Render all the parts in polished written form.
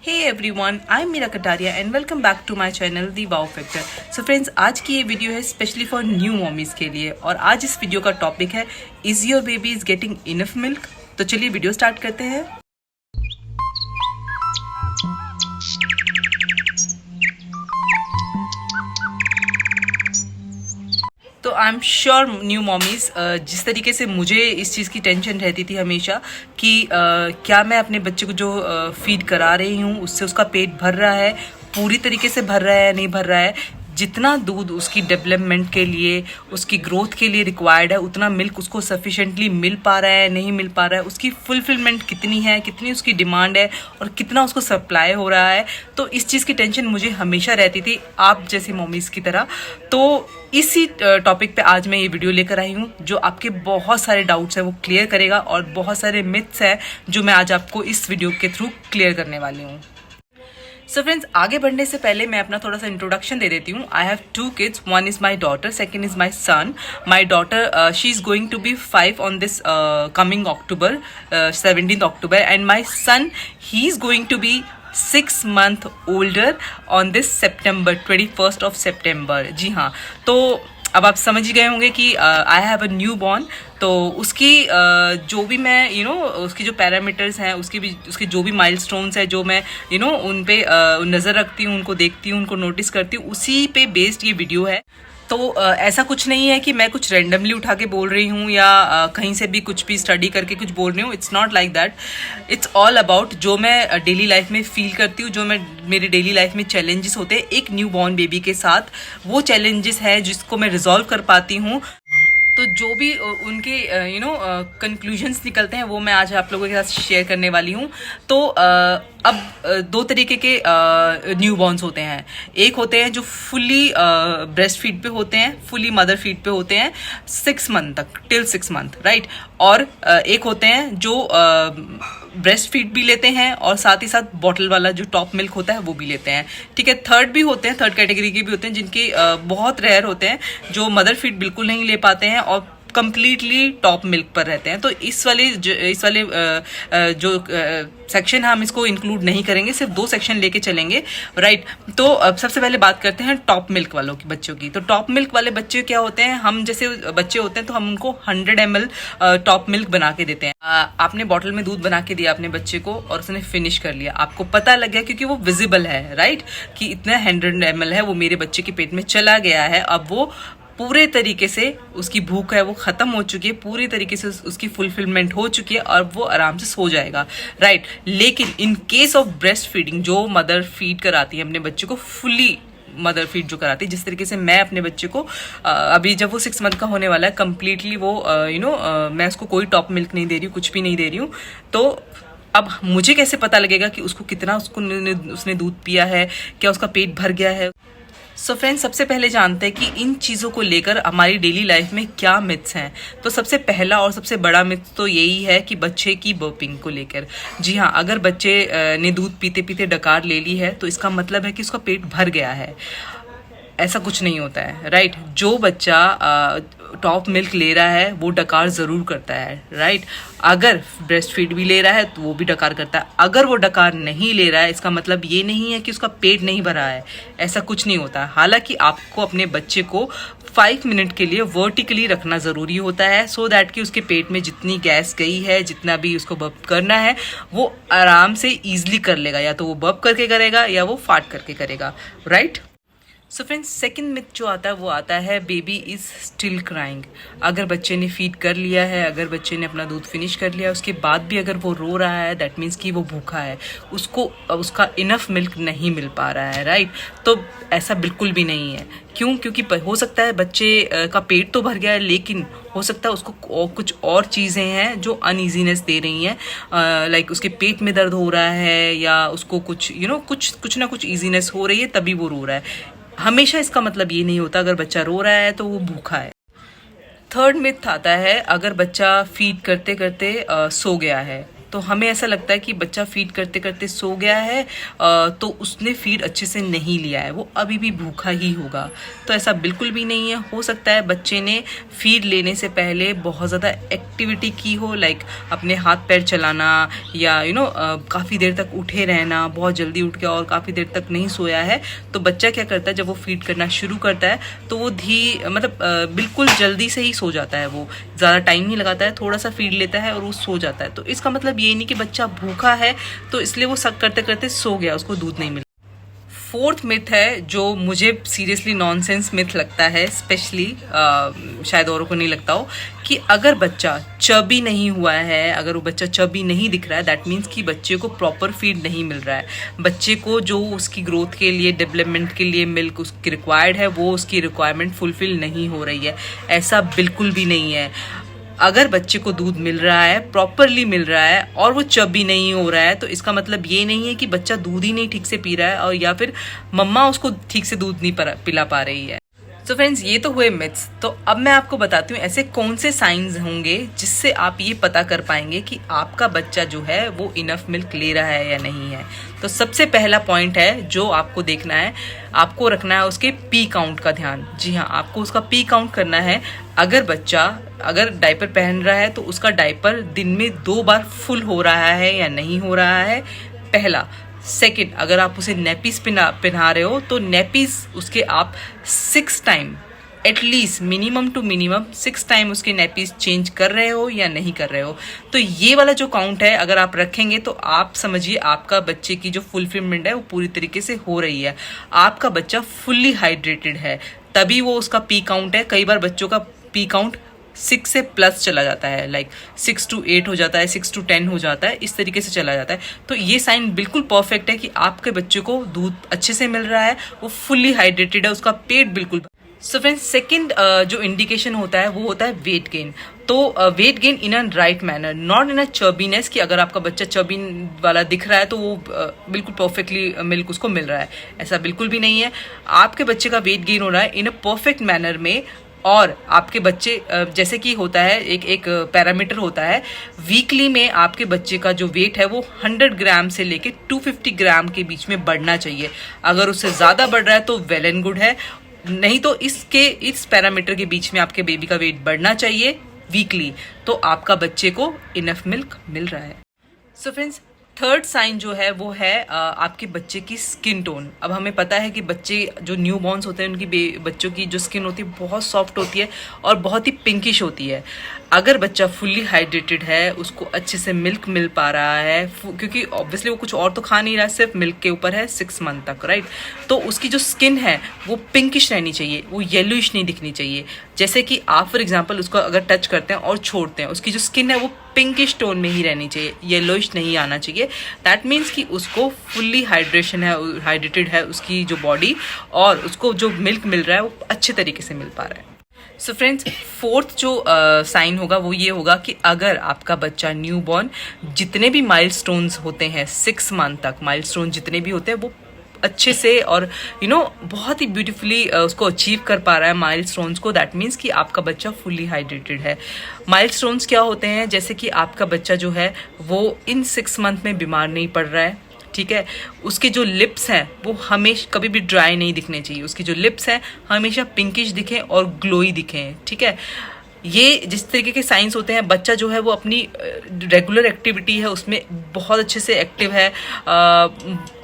Hey everyone, I'm Meera Kataria and welcome back to my channel The Wow Factor. So friends, आज की ये video है specially for new mommies के लिए और आज इस वीडियो का टॉपिक है is your baby is getting enough milk. तो चलिए वीडियो स्टार्ट करते हैं। तो I am sure new mommies जिस तरीके से मुझे इस चीज़ की टेंशन रहती थी हमेशा कि क्या मैं अपने बच्चे को जो फीड करा रही हूँ उससे उसका पेट भर रहा है, पूरी तरीके से भर रहा है या नहीं भर रहा है, जितना दूध उसकी डेवलपमेंट के लिए उसकी ग्रोथ के लिए रिक्वायर्ड है उतना मिल्क उसको सफिशेंटली मिल पा रहा है नहीं मिल पा रहा है, उसकी फुलफिलमेंट कितनी है, कितनी उसकी डिमांड है और कितना उसको सप्लाई हो रहा है। तो इस चीज़ की टेंशन मुझे हमेशा रहती थी आप जैसे मॉमीज़ की तरह। तो इसी टॉपिक पे आज मैं ये वीडियो लेकर आई हूँ जो आपके बहुत सारे डाउट्स हैं वो क्लियर करेगा और बहुत सारे मिथ्स हैं जो मैं आज आपको इस वीडियो के थ्रू क्लियर करने वाली हूँ। सो फ्रेंड्स, आगे बढ़ने से पहले मैं अपना थोड़ा सा इंट्रोडक्शन दे देती हूँ। I have 2 kids, one is my daughter, second is my son. My daughter she is going to be 5 on this coming October 17th October and my son he is going to be 6 month older on this September 21st of September। जी हाँ, तो अब आप समझ ही गए होंगे कि I have a new born. तो उसकी जो भी मैं उसकी जो पैरामीटर्स हैं उसके जो भी माइलस्टोन्स हैं जो मैं उन पे नज़र रखती हूँ, उनको देखती हूँ, उनको नोटिस करती हूँ, उसी पे बेस्ड ये वीडियो है। तो ऐसा कुछ नहीं है कि मैं कुछ रैंडमली उठा के बोल रही हूँ या कहीं से भी कुछ भी स्टडी करके कुछ बोल रही हूँ। It's not like that. It's all about जो मैं डेली लाइफ में फील करती हूँ, जो मैं मेरी डेली लाइफ में चैलेंजेस होते हैं एक न्यू बॉर्न बेबी के साथ, वो चैलेंजेस है जिसको मैं रिजॉल्व कर पाती हूँ। तो जो भी उनके कंक्लूजन्स निकलते हैं वो मैं आज आप लोगों के साथ शेयर करने वाली हूँ। तो अब 2 तरीके के न्यू बॉर्न्स होते हैं। एक होते हैं जो फुली ब्रेस्ट फीड पे होते हैं, फुली मदर फीड पे होते हैं 6 मंथ तक, टिल 6 मंथ, राइट। और एक होते हैं जो ब्रेस्ट फीड भी लेते हैं और साथ ही साथ बॉटल वाला जो टॉप मिल्क होता है वो भी लेते हैं, ठीक है। थर्ड भी होते हैं, थर्ड कैटेगरी के भी होते हैं जिनके बहुत रेयर होते हैं जो मदर फीड बिल्कुल नहीं ले पाते हैं और कंप्लीटली टॉप मिल्क पर रहते हैं। तो इस वाले जो सेक्शन है हम इसको इंक्लूड नहीं करेंगे, सिर्फ 2 सेक्शन लेके चलेंगे, राइट। तो अब सबसे पहले बात करते हैं टॉप मिल्क वालों की बच्चों की। तो टॉप मिल्क वाले बच्चे क्या होते हैं, हम जैसे बच्चे होते हैं तो हम उनको 100 ml टॉप मिल्क बना के देते हैं। आपने बॉटल में दूध बना के दिया अपने बच्चे को और उसने फिनिश कर लिया, आपको पता लग गया क्योंकि वो विजिबल है, राइट, कि इतना 100 ml है वो मेरे बच्चे के पेट में चला गया है। अब वो पूरे तरीके से उसकी भूख है वो ख़त्म हो चुकी है, पूरी तरीके से उसकी फुलफिलमेंट हो चुकी है और वो आराम से सो जाएगा, राइट। लेकिन in case of breast feeding, जो मदर फीड कराती है अपने बच्चे को, फुली मदर फीड जो कराती है, जिस तरीके से मैं अपने बच्चे को अभी जब वो 6 मंथ का होने वाला है कम्प्लीटली वो मैं उसको कोई टॉप मिल्क नहीं दे रही हूँ, कुछ भी नहीं दे रही हूँ। तो अब मुझे कैसे पता लगेगा कि उसको कितना उसने दूध पिया है, क्या उसका पेट भर गया है। सो फ्रेंड्स, सबसे पहले जानते हैं कि इन चीज़ों को लेकर हमारी डेली लाइफ में क्या मिथ्स हैं। तो सबसे पहला और सबसे बड़ा मिथ तो यही है कि बच्चे की बर्पिंग को लेकर। जी हाँ, अगर बच्चे ने दूध पीते पीते डकार ले ली है तो इसका मतलब है कि उसका पेट भर गया है। ऐसा कुछ नहीं होता है, राइट। जो बच्चा टॉप मिल्क ले रहा है वो डकार ज़रूर करता है, राइट। अगर ब्रेस्ट फीड भी ले रहा है तो वो भी डकार करता है। अगर वो डकार नहीं ले रहा है इसका मतलब ये नहीं है कि उसका पेट नहीं भरा है, ऐसा कुछ नहीं होता। हालांकि आपको अपने बच्चे को 5 मिनट के लिए वर्टिकली रखना ज़रूरी होता है सो दैट कि उसके पेट में जितनी गैस गई है, जितना भी उसको बर्प करना है वो आराम से ईजिली कर लेगा, या तो वो बर्प करके करेगा या वो फाट करके करेगा, right. So friends, second myth जो आता है वो आता है बेबी इज़ स्टिल क्राइंग। अगर बच्चे ने फीड कर लिया है, अगर बच्चे ने अपना दूध फिनिश कर लिया, उसके बाद भी अगर वो रो रहा है, दैट मीन्स कि वो भूखा है, उसको उसका इनफ मिल्क नहीं मिल पा रहा है, राइट। तो ऐसा बिल्कुल भी नहीं है। क्यों? क्योंकि हो सकता है बच्चे का पेट तो भर गया है लेकिन हो सकता है उसको कुछ और चीज़ें हैं जो अनईजीनेस दे रही हैं, लाइक उसके पेट में दर्द हो रहा है या उसको कुछ कुछ ना कुछ ईजीनेस हो रही है तभी वो रो रहा है। हमेशा इसका मतलब ये नहीं होता अगर बच्चा रो रहा है तो वो भूखा है। थर्ड मिथ आता है अगर बच्चा फीड करते करते सो गया है तो हमें ऐसा लगता है कि बच्चा फीड करते करते सो गया है, तो उसने फीड अच्छे से नहीं लिया है, वो अभी भी भूखा ही होगा। तो ऐसा बिल्कुल भी नहीं है। हो सकता है बच्चे ने फीड लेने से पहले बहुत ज़्यादा एक्टिविटी की हो, लाइक अपने हाथ पैर चलाना या काफ़ी देर तक उठे रहना, बहुत जल्दी उठ गया और काफ़ी देर तक नहीं सोया है। तो बच्चा क्या करता है, जब वो फीड करना शुरू करता है तो वो बिल्कुल जल्दी से ही सो जाता है। वो ज़्यादा टाइम नहीं लगाता है, थोड़ा सा फीड लेता है और वो सो जाता है। तो इसका मतलब ये नहीं कि बच्चा भूखा है तो इसलिए वो सक करते करते सो गया, उसको दूध नहीं मिला। फोर्थ मिथ है जो मुझे सीरियसली नॉनसेंस मिथ लगता है, स्पेशली शायद औरों को नहीं लगता हो, कि अगर बच्चा चबी नहीं हुआ है, अगर वो बच्चा चबी नहीं दिख रहा है, दैट मीन्स कि बच्चे को प्रॉपर फीड नहीं मिल रहा है। बच्चे को जो उसकी ग्रोथ के लिए, डेवलपमेंट के लिए मिल्क उसकी रिक्वायर्ड है, वो उसकी रिक्वायरमेंट फुलफिल नहीं हो रही है। ऐसा बिल्कुल भी नहीं है। अगर बच्चे को दूध मिल रहा है, प्रॉपरली मिल रहा है और वो चबी नहीं हो रहा है, तो इसका मतलब ये नहीं है कि बच्चा दूध ही नहीं ठीक से पी रहा है और या फिर मम्मा उसको ठीक से दूध नहीं पिला पा रही है। तो फ्रेंड्स, ये तो हुए मिथ्स। तो अब मैं आपको बताती हूँ ऐसे कौन से साइंस होंगे जिससे आप ये पता कर पाएंगे कि आपका बच्चा जो है वो इनफ मिल्क ले रहा है या नहीं है। तो सबसे पहला पॉइंट है जो आपको देखना है, आपको रखना है उसके पी काउंट का ध्यान। जी हाँ, आपको उसका पी काउंट करना है। अगर डायपर पहन रहा है तो उसका डायपर दिन में 2 बार फुल हो रहा है या नहीं हो रहा है, पहला। सेकंड, अगर आप उसे नेपीज पहना रहे हो तो नेपीज उसके आप 6 time, at least minimum two minimum 6 time उसके नेपीज चेंज कर रहे हो या नहीं कर रहे हो। तो ये वाला जो काउंट है अगर आप रखेंगे तो आप समझिए आपका बच्चे की जो फुलफिलमेंट है वो पूरी तरीके से हो रही है, आपका बच्चा फुल्ली हाइड्रेटेड है, तभी वो उसका पी काउंट है। कई बार बच्चों का पी काउंट 6 से प्लस चला जाता है, लाइक 6 to 8 हो जाता है, 6 to 10 हो जाता है, इस तरीके से चला जाता है। तो ये साइन बिल्कुल परफेक्ट है कि आपके बच्चे को दूध अच्छे से मिल रहा है, वो फुल्ली हाइड्रेटेड है, उसका पेट बिल्कुल। सो फ्रेंड्स, सेकंड जो इंडिकेशन होता है वो होता है वेट गेन। तो weight gain in a right manner, not in a चर्बीनेस, कि अगर आपका बच्चा चर्बी वाला दिख रहा है तो वो बिल्कुल परफेक्टली मिल्क उसको मिल रहा है, ऐसा बिल्कुल भी नहीं है। आपके बच्चे का वेट गेन हो रहा है इन अ परफेक्ट मैनर में। और आपके बच्चे जैसे कि होता है एक पैरामीटर होता है, वीकली में आपके बच्चे का जो वेट है वो 100 ग्राम से लेके 250 ग्राम के बीच में बढ़ना चाहिए। अगर उससे ज़्यादा बढ़ रहा है तो वेल एंड गुड है, नहीं तो इस पैरामीटर के बीच में आपके बेबी का वेट बढ़ना चाहिए वीकली, तो आपका बच्चे को इनफ मिल्क मिल रहा है। सो फ्रेंड्स, थर्ड साइन जो है वो है आपके बच्चे की स्किन टोन। अब हमें पता है कि बच्चे जो न्यू बॉर्न्स होते हैं उनकी बच्चों की जो स्किन होती है बहुत सॉफ्ट होती है और बहुत ही पिंकिश होती है। अगर बच्चा फुल्ली हाइड्रेटेड है, उसको अच्छे से मिल्क मिल पा रहा है, क्योंकि ऑब्वियसली वो कुछ और तो खा नहीं रहा, सिर्फ मिल्क के ऊपर है 6 मंथ तक, राइट। तो उसकी जो स्किन है वो पिंकिश रहनी चाहिए, वो येलोइश नहीं दिखनी चाहिए। जैसे कि आप फॉर एग्जांपल उसको अगर टच करते हैं और छोड़ते हैं, उसकी जो स्किन है वो पिंकिश टोन में ही रहनी चाहिए, येलोइश नहीं आना चाहिए। दैट मीन्स कि उसको फुल्ली हाइड्रेटेड है उसकी जो बॉडी, और उसको जो मिल्क मिल रहा है वो अच्छे तरीके से मिल पा रहा है। सो फ्रेंड्स, फोर्थ जो साइन होगा वो ये होगा कि अगर आपका बच्चा न्यू बॉर्न जितने भी माइलस्टोन्स होते हैं 6 मंथ तक, माइलस्टोन जितने भी होते हैं वो अच्छे से और बहुत ही ब्यूटीफुली उसको अचीव कर पा रहा है माइलस्टोन्स को, दैट मीन्स कि आपका बच्चा फुल्ली हाइड्रेटेड है। माइलस्टोन्स क्या होते हैं, जैसे कि आपका बच्चा जो है वो इन 6 मंथ में बीमार नहीं पड़ रहा है, ठीक है। उसके जो लिप्स हैं वो हमेशा कभी भी ड्राई नहीं दिखने चाहिए, उसकी जो लिप्स हैं हमेशा पिंकिश दिखें और ग्लोई दिखें, ठीक है। ये जिस तरीके के साइंस होते हैं, बच्चा जो है वो अपनी रेगुलर एक्टिविटी है उसमें बहुत अच्छे से एक्टिव है,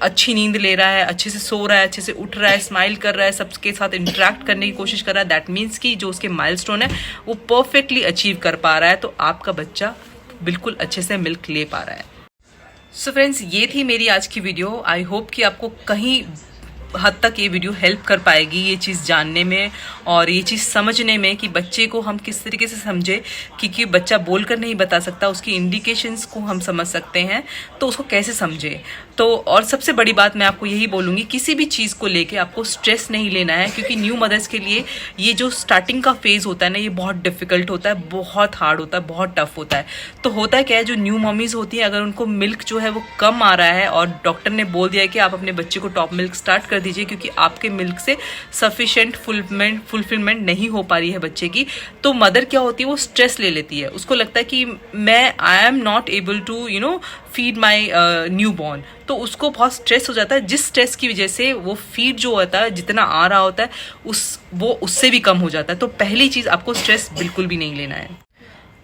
अच्छी नींद ले रहा है, अच्छे से सो रहा है, अच्छे से उठ रहा है, स्माइल कर रहा है, सबके साथ इंटरेक्ट करने की कोशिश कर रहा है, दैट मीन्स कि जो उसके माइलस्टोन है वो परफेक्टली अचीव कर पा रहा है, तो आपका बच्चा बिल्कुल अच्छे से मिल्क ले पा रहा है। सो फ्रेंड्स, ये थी मेरी आज की वीडियो। आई होप कि आपको कहीं हद तक ये वीडियो हेल्प कर पाएगी ये चीज़ जानने में और ये चीज़ समझने में कि बच्चे को हम किस तरीके से समझे, क्योंकि बच्चा बोलकर नहीं बता सकता, उसकी इंडिकेशंस को हम समझ सकते हैं, तो उसको कैसे समझे। तो और सबसे बड़ी बात मैं आपको यही बोलूँगी, किसी भी चीज़ को लेके आपको स्ट्रेस नहीं लेना है, क्योंकि न्यू मदर्स के लिए ये जो स्टार्टिंग का फेज़ होता है ना, ये बहुत डिफ़िकल्ट होता है, बहुत हार्ड होता है, बहुत टफ होता है। तो होता है क्या है, जो न्यू मम्मीज़ होती हैं, अगर उनको मिल्क जो है वो कम आ रहा है और डॉक्टर ने बोल दिया है कि आप अपने बच्चे को टॉप मिल्क स्टार्ट कर कर दीजिए, क्योंकि आपके मिल्क से सफिशेंट फुलफिलमेंट नहीं हो पा रही है बच्चे की। तो मदर क्या होती है, वो स्ट्रेस ले लेती है, उसको लगता है कि I am not able to feed my new born. तो उसको बहुत स्ट्रेस हो जाता है, जिस स्ट्रेस की वजह से वो फीड जो होता है जितना आ रहा होता है वो उससे भी कम हो जाता है। तो पहली चीज़, आपको स्ट्रेस बिल्कुल भी नहीं लेना है।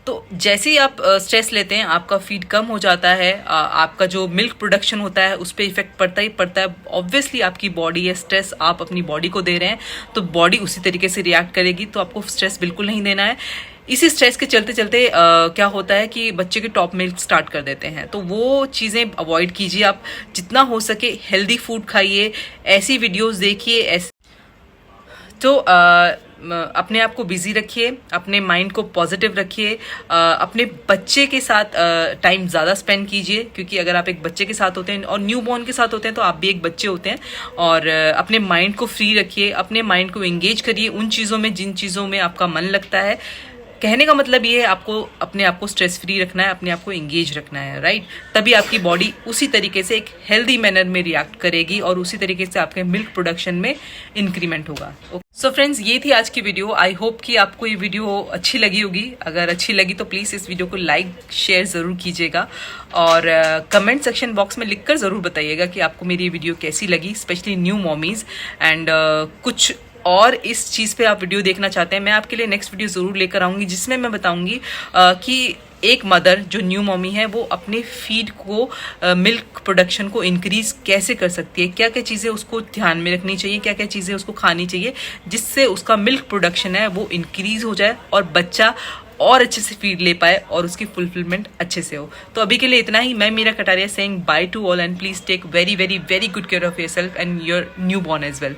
तो जैसे ही आप स्ट्रेस लेते हैं, आपका फीड कम हो जाता है, आपका जो मिल्क प्रोडक्शन होता है उस पर इफेक्ट पड़ता ही पड़ता है। ऑब्वियसली आपकी बॉडी है, स्ट्रेस आप अपनी बॉडी को दे रहे हैं तो बॉडी उसी तरीके से रिएक्ट करेगी। तो आपको स्ट्रेस बिल्कुल नहीं देना है। इसी स्ट्रेस के चलते चलते क्या होता है कि बच्चे के टॉप मिल्क स्टार्ट कर देते हैं। तो वो चीज़ें अवॉइड कीजिए। आप जितना हो सके हेल्दी फूड खाइए, ऐसी वीडियोस देखिए, तो अपने आप को बिजी रखिए, अपने माइंड को पॉजिटिव रखिए, अपने बच्चे के साथ टाइम ज़्यादा स्पेंड कीजिए, क्योंकि अगर आप एक बच्चे के साथ होते हैं और न्यू बॉर्न के साथ होते हैं तो आप भी एक बच्चे होते हैं। और अपने माइंड को फ्री रखिए, अपने माइंड को एंगेज करिए उन चीज़ों में जिन चीज़ों में आपका मन लगता है। कहने का मतलब ये है, आपको अपने आप को स्ट्रेस फ्री रखना है, अपने आप को एंगेज रखना है, राइट। तभी आपकी बॉडी उसी तरीके से एक हेल्दी मैनर में रिएक्ट करेगी और उसी तरीके से आपके मिल्क प्रोडक्शन में इंक्रीमेंट होगा। सो फ्रेंड्स, ये थी आज की वीडियो। आई होप कि आपको ये वीडियो अच्छी लगी होगी। अगर अच्छी लगी तो प्लीज़ इस वीडियो को लाइक शेयर ज़रूर कीजिएगा और कमेंट सेक्शन बॉक्स में लिखकर ज़रूर बताइएगा कि आपको मेरी वीडियो कैसी लगी, स्पेशली न्यू मॉमीज़। एंड कुछ और इस चीज़ पे आप वीडियो देखना चाहते हैं, मैं आपके लिए नेक्स्ट वीडियो ज़रूर लेकर आऊँगी, जिसमें मैं बताऊँगी कि एक मदर जो न्यू मॉमी है वो अपने फीड को मिल्क प्रोडक्शन को इंक्रीज कैसे कर सकती है, क्या क्या चीज़ें उसको ध्यान में रखनी चाहिए, क्या क्या चीज़ें उसको खानी चाहिए जिससे उसका मिल्क प्रोडक्शन है वो इंक्रीज हो जाए और बच्चा और अच्छे से फीड ले पाए और उसकी फुलफिलमेंट अच्छे से हो। तो अभी के लिए इतना ही। मैं Meera Kataria saying bye to all and please take very very very good care of yourself and your new born as well.